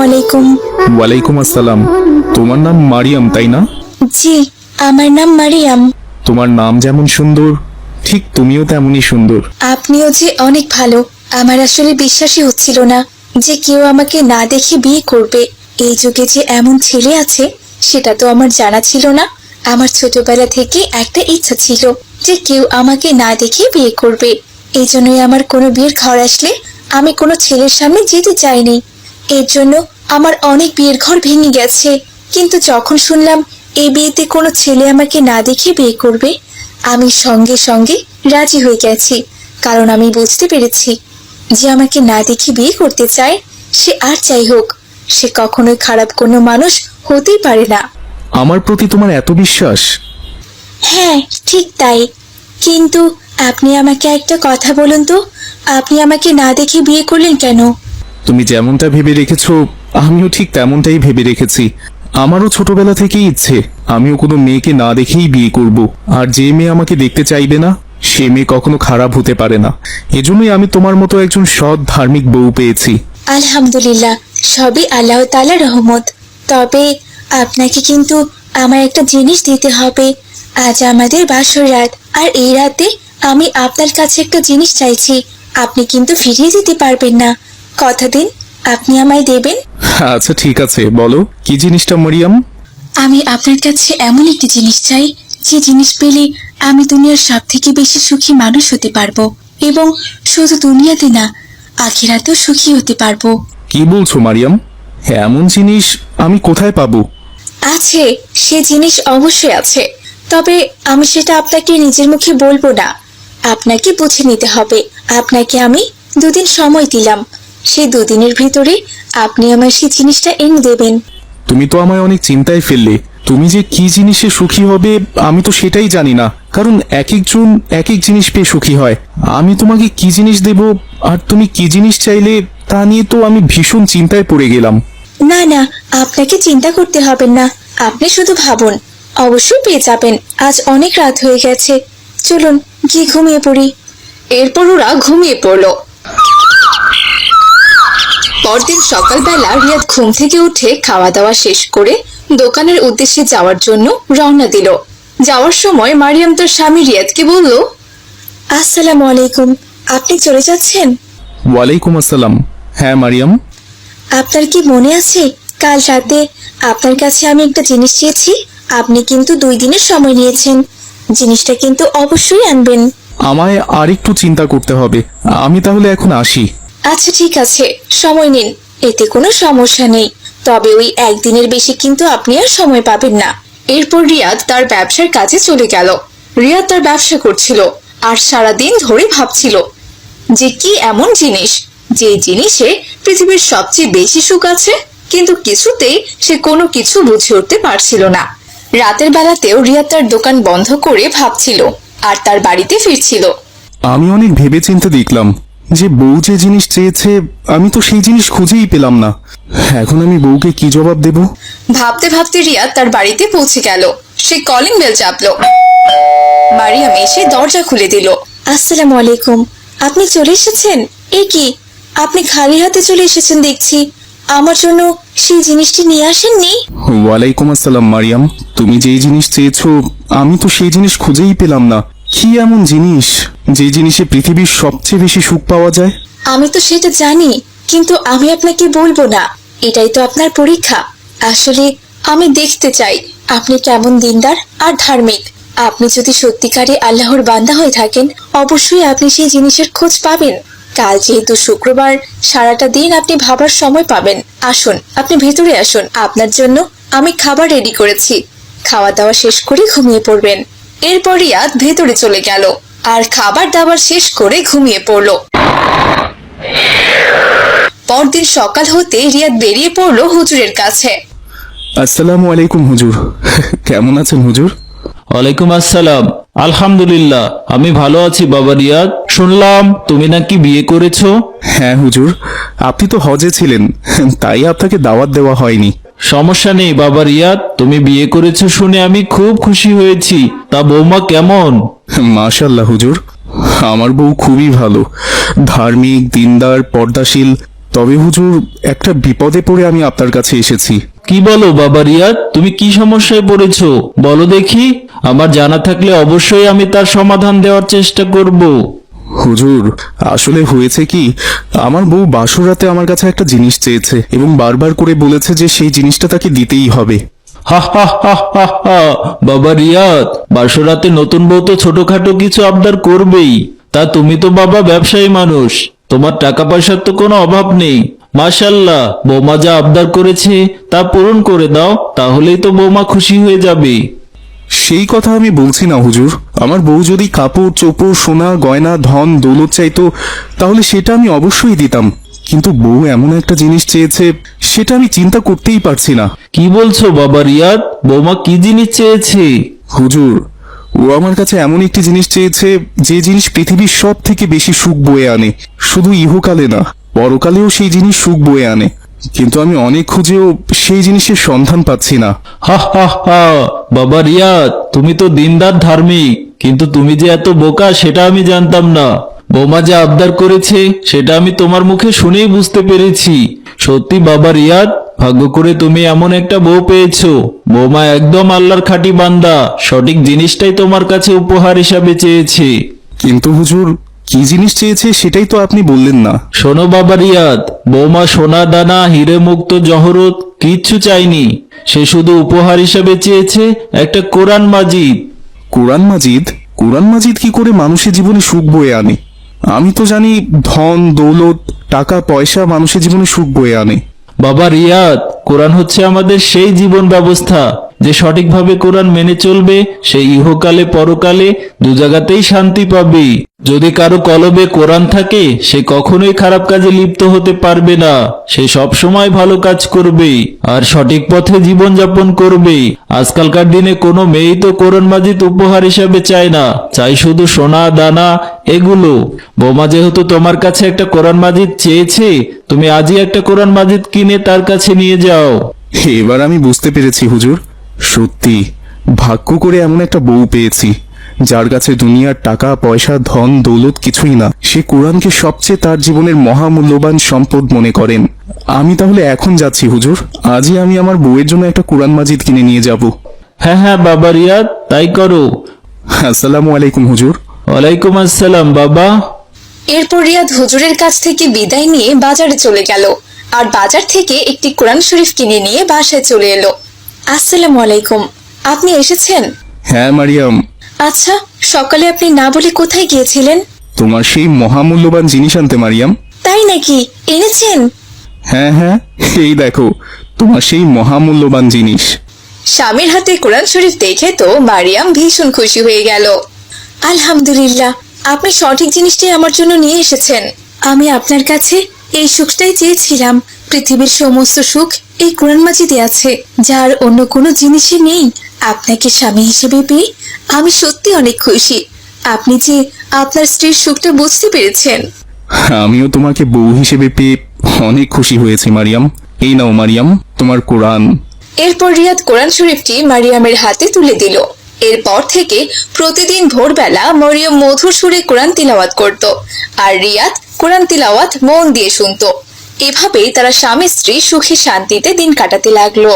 আলাইকুম। ওয়ালাইকুম আসসালাম। তোমার নাম মারিয়াম, তাই না? জি, আমার নাম মারিয়াম। তোমার নাম যেমন সুন্দর, ঠিক তুমিও তেমনই সুন্দর। আপনিও যে অনেক ভালো। আমার আসলে বিশ্বাসই হচ্ছিল না যে কেউ আমাকে না দেখে বিয়ে করবে। এই যুগে যে এমন ছেলে আছে সেটা তো আমার জানা ছিল না। আমার ছোটবেলা থেকে একটা ইচ্ছা ছিল যে কেউ আমাকে না দেখে বিয়ে করবে। এই জন্যই আমার কোনো বিয়ের ঘর আসলে আমি কোনো ছেলের সামনে যেতে চাইনি। এর জন্য আমার অনেক বিয়ের ঘর ভেঙে গেছে। কিন্তু যখন শুনলাম এই বিয়েতে কোনো ছেলে আমাকে না দেখে বিয়ে করবে, আমি সঙ্গে সঙ্গে রাজি হয়ে গেছি। কারণ আমি বুঝতে পেরেছি যে আমাকে না দেখে বিয়ে করতে চায়, সে আর যাই হোক, সে কখনোই খারাপ কোনো মানুষ হতেই পারে না। আমার প্রতি তোমার এত বিশ্বাস? হ্যাঁ, ঠিক তাই। কিন্তু আপনি আমাকে একটা কথা বলুন তো, আপনি আমাকে না দেখে বিয়ে করলেন কেন? তুমি যেমনটা ভেবে রেখেছো আমিও ঠিক তেমনটাই ভেবে রেখেছি। আমারও ছোটবেলা থেকেই ইচ্ছে আমিও কোনো মেয়েকে না দেখেই বিয়ে করব। আর যে মেয়ে আমাকে দেখতে চাইবে না সে মেয়ে কখনো খারাপ হতে পারে না। এজন্যই আমি তোমার মতো একজন সৎ ধার্মিক বউ পেয়েছি। আলহামদুলিল্লাহ, সবই আল্লাহ তাআলার রহমত। তবে আপনাকে কিন্তু আমার একটা জিনিস দিতে হবে। আজ আমাদের বাসর রাত, আর এই রাতে আমি আপনার কাছে একটা জিনিস চাইছি। আপনি কিন্তু ফিরিয়ে দিতে পারবেন না। কথা দিন আপনি আমায় দেবেন। আচ্ছা ঠিক আছে, বলো কি জিনিসটা মরিয়াম? আমি আপনার কাছে এমন একটি জিনিস চাই যে জিনিস পেলে আমি দুনিয়ার সব থেকে বেশি সুখী মানুষ হতে পারবো, এবং শুধু দুনিয়াতে না, আখিরাতেও সুখী হতে পারবো। কি বলছো মারিয়াম? এমন জিনিস আমি কোথায় পাবো? আছে, সে জিনিস অবশ্যই আছে। তবে আমি সেটা আপনাকে নিজের মুখে বলবো না, আপনাকে বুঝে নিতে হবে। আপনাকে আমি 2 দিন সময় দিলাম। সেই 2 দিনের ভিতরে আপনি আমার সেই জিনিসটা এনে দেবেন। তুমি তো আমায় অনেক চিন্তায় ফেললে। তুমি যে কি জিনিসে সুখী হবে আমি তো সেটাই জানি না, কারণ এক একজন এক এক জিনিস পেয়ে সুখী হয়। আমি তোমাকে কি জিনিস দেব আর তুমি কি জিনিস চাইলে তা নিয়ে তো আমি ভীষণ চিন্তায় পড়ে গেলাম। না না, আপনাকে চিন্তা করতে হবে না, আপনি শুধু ভাবুন, অবশ্যই পেয়ে যাবেন। আজ অনেক রাত হয়ে গেছে, চলুন গিয়ে ঘুমিয়ে পড়ি। এরপর ওরা ঘুমিয়ে পড়ল। পরদিন সকালবেলা রিয়াদ ঘুম থেকে উঠে খাওয়া দাওয়া শেষ করে দোকানের উদ্দেশ্যে যাওয়ার জন্য রওনা দিল। যাওয়ার সময় মারিয়াম তার স্বামী রিয়াদকে বলল, আসসালামু আলাইকুম, আপনি চলে যাচ্ছেন? ওয়ালাইকুম আসসালাম। হ্যাঁ মারিয়াম। আপনার কি মনে আছে কাল রাতে আপনার কাছে আমি একটা জিনিস চেয়েছি? আপনি কিন্তু 2 দিনের সময় নিয়েছেন। জিনিসটা কিন্তু অবশ্যই আনবেন। আমায় আর একটু চিন্তা করতে হবে, আমি তাহলে এখন আসি। আচ্ছা ঠিক আছে, সময় নিন, এতে কোনো সমস্যা নেই। তবে ওই 1 দিনের বেশি কিন্তু আপনি আর সময় পাবেন না। এরপর রিয়াদ তার ব্যবসার কাজে চলে গেল। রিয়াদ তার ব্যবসা করছিল আর সারাদিন ধরে ভাবছিল যে কি এমন জিনিস, যে জিনিসে পৃথিবীর সবচেয়ে বেশি সুখ আছে, কিন্তু কিছুতেই সে কোনো কিছু বুঝে উঠতে পারছিল না। রাতের বেলাতেও রিয়াদ তার দোকান বন্ধ করে ভাবছিল আর তার বাড়িতে ফিরছিল। আমি অনেক ভেবেচিন্তে দেখলাম যে বউ যে জিনিস চেয়েছে আমি তো সেই জিনিস খুঁজেই পেলাম না। এখন আমি বউকে কি জবাব দেব? ভাবতে ভাবতে রিয়াদ তার বাড়িতে পৌঁছে গেল। সে কলিং বেল চাপলো। মারিয়াম এসে দরজা খুলে দিল। আসসালামু আলাইকুম, আপনি চলে এসেছেন? এ কি, আপনি খালি হাতে চলে এসেছেন দেখছি। আমার জন্য সেই জিনিসটি নিয়ে আসেননি? ওয়ালাইকুম আসসালাম মারিয়াম। তুমি যেই জিনিস চেয়েছো আমি তো সেই জিনিস খুঁজেই পেলাম না। কি এমন জিনিস যে জিনিসে পৃথিবীর সবচেয়ে বেশি সুখ পাওয়া যায়? আমি তো সেটা জানি, কিন্তু আমি আপনাকে বলবো না। এটাই তো আপনার পরীক্ষা। আসলে আমি দেখতে চাই আপনি কেমন দিনদার আর ধার্মিক। আপনি যদি সত্যিকারে আল্লাহর বান্দা হয়ে থাকেন, অবশ্যই আপনি সেই জিনিসের খোঁজ পাবেন। কাল যেহেতু শুক্রবার, সারাটা দিন আপনি ভাবার সময় পাবেন। আসুন, আপনি ভেতরে আসুন, আপনার জন্য আমি খাবার রেডি করেছি। খাওয়া দাওয়া শেষ করে ঘুমিয়ে পড়বেন। এরপর রিয়াদ ভেতরে চলে গেল আর খাবার দাবার শেষ করে ঘুমিয়ে পড়ল। পরদিন সকাল হতে রিয়াদ বেরিয়ে পড়ল হুজুরের কাছে। আসসালামু আলাইকুম হুজুর। কেমন আছেন হুজুর? ওয়ালাইকুম আসসালাম। আলহামদুলিল্লাহ, আমি ভালো আছি বাবা রিয়াদ। শুনলাম তুমি নাকি বিয়ে করেছো? হ্যাঁ হুজুর, আপনি তো হজে ছিলেন, তাই আপনাকে দাওয়াত দেওয়া হয়নি। সমস্যা নেই বাবা রিয়াদ, তুমি বিয়ে করেছো শুনে আমি খুব খুশি হয়েছি। তা বৌমা কেমন? মাশাআল্লাহ হুজুর, আমার বউ খুবই ভালো, ধার্মিক, দিনদার, পর্দাশীল। তবে হুজুর, একটা বিপদে পড়ে আমি আপনার কাছে এসেছি। কি বলো বাবা রিয়াদ, তুমি কি সমস্যায় পড়েছো বলো দেখি। আমার জানা থাকলে অবশ্যই আমি তার সমাধান দেওয়ার চেষ্টা করব। হুজুর, আসলে হয়েছে কি, আমার বউ বাসরাতে আমার কাছে একটা জিনিস চেয়েছে এবং বারবার করে বলেছে যে সেই জিনিসটা তাকে দিতেই হবে। হা হা হা হা হা। বাবা রিয়াদ, বাসরাতে নতুন বউ তো ছোটখাটো কিছু আবদার করবেই। তা তুমি তো বাবা ব্যবসায়ী মানুষ, তোমার টাকা পয়সার তো কোনো অভাব নেই। মাশাল্লাহ, বৌমা যা আবদার করেছে তা পূরণ করে দাও, তাহলেই তো বৌমা খুশি হয়ে যাবে। সেই কথা আমি বলছি না হুজুর। আমার বউ যদি কাপড় চোপড় সোনা গয়না ধন দৌলত চাইতো তাহলে সেটা আমি অবশ্যই দিতাম, কিন্তু বউ এমন একটা জিনিস চেয়েছে সেটা আমি চিন্তা করতেই পারছি না। কি বলছো বাবা রিয়াদ, বৌমা কি জিনিস চেয়েছে? হুজুর, ও আমার কাছে এমন একটি জিনিস চেয়েছে যে জিনিস পৃথিবীর সব থেকে বেশি সুখ বয়ে আনে। শুধু ইহকালে না, পরকালেও সেই জিনিস সুখ বয়ে আনে, কিন্তু আমি অনেক খুঁজেও সেই জিনিসের সন্ধান পাচ্ছি না। হা হা হা। বাবা রিয়াদ, তুমি তো দিনদার ধার্মিক, কিন্তু তুমি যে এত বোকা সেটা আমি জানতাম না। বৌমা যে আবদার করেছে সেটা আমি তোমার মুখে শুনেই বুঝতে পেরেছি। সত্যি বাবা রিয়াদ, ভাগ্য করে তুমি এমন একটা বউ পেয়েছো। বৌমা একদম আল্লাহর খাঁটি বান্দা, সঠিক জিনিসটাই তোমার কাছে উপহার হিসাবে চেয়েছে। কিন্তু হুজুর, কি জিনিস চেয়েছে সেটাই তো আপনি বললেন না। শোনো বাবা রিয়াদ, বৌমা সোনা দানা হিরে মুক্ত জহরত কিচ্ছু চাইনি। সে শুধু উপহার হিসাবে চেয়েছে একটা কোরআন মাজিদ। কোরআন মাজিদ? কোরআন মাজিদ কি করে মানুষের জীবনে সুখ বয়ে আনে? আমি তো জানি ধন দৌলত টাকা পয়সা মানুষের জীবনে সুখ বয়ে আনে। বাবা রিয়াদ, কোরআন হচ্ছে আমাদের সেই জীবন ব্যবস্থা যে সঠিকভাবে কোরআন মেনে চলবে সে ইহকালে পরকালে দু জায়গাতেই শান্তি পাবে। যদি কারো কলবে কোরআন থাকে সে কখনোই খারাপ কাজে লিপ্ত হতে পারবে না। সে সব সময় ভালো কাজ করবে আর সঠিক পথে জীবন যাপন করবে। আজকালকার দিনে কোনো মেয়েই তো কোরআন মাজিদ উপহার হিসাবে চায় না, চাই শুধু সোনা দানা এগুলো। বৌমা যেহেতু তোমার কাছে একটা কোরআন মাজিদ চেয়েছে, তুমি আজই একটা কোরআন মাজিদ কিনে তার কাছে নিয়ে যাও। এবার আমি বুঝতে পেরেছি হুজুর, সত্যি ভাগ্য করে এমন একটা বউ পেয়েছি যার কাছে দুনিয়ার টাকা পয়সা ধন দৌলত কিছুই না। সে কোরআনকে সবচেয়ে তার জীবনের মহামূল্যবান সম্পদ মনে করেন। আমি তাহলে এখন যাচ্ছি হুজুর, আজই আমি আমার বউয়ের জন্য একটা কোরআন মাজিদ কিনে নিয়ে যাব। হ্যাঁ হ্যাঁ বাবা রিয়াদ, তাই করো। আসসালামু আলাইকুম হুজুর। ওয়ালাইকুম আসসালাম বাবা। এরপর রিয়াদ হুজুরের কাছ থেকে বিদায় নিয়ে বাজারে চলে গেল আর বাজার থেকে একটি কোরআন শরীফ কিনে নিয়ে বাসায় চলে এলো। আসসালামু আলাইকুম, আপনি এসেছেন? হ্যাঁ মারিয়াম, আচ্ছা, সকালে আপনি না বলে কোথায় গিয়েছিলেন? তোমার সেই মহামূল্যবান জিনিস আনতে মারিয়াম। তাই নাকি, এনেছেন? হ্যাঁ হ্যাঁ, এই দেখো তোমার সেই মহামূল্যবান জিনিস। স্বামীর হাতে কোরআন শরীফ দেখে তো মারিয়াম ভীষণ খুশি হয়ে গেল। আলহামদুলিল্লাহ, আপনি সঠিক জিনিসটাই আমার জন্য নিয়ে এসেছেন। আমি আপনার কাছে এই সুখটাই চেয়েছিলাম। পৃথিবীর সমস্ত সুখ এই কোরআন মাজিদে আছে, যার অন্য কোনো জিনিসে নেই। আপনাকে স্বামী হিসেবে পেয়ে আমি সত্যি অনেক খুশি। আপনি যে আপনার স্ত্রীর সুখটা বুঝতে পেরেছেন। আমিও তোমাকে বউ হিসেবে পেয়ে অনেক খুশি হয়েছি মারিয়াম। এই নাও মারিয়াম, তোমার কোরআন। এরপর রিয়াদ কোরআন শরীফটি মারিয়ামের হাতে তুলে দিল। এরপর থেকে প্রতিদিন ভোরবেলা মরিয়ম মধুর সুরে কোরআন তিলাওয়াত করত আর রিয়াদ কোরআন তিলাওয়াত মন দিয়ে শুনতো। এভাবেই তারা স্বামী স্ত্রী সুখে শান্তিতে দিন কাটাতে লাগলো।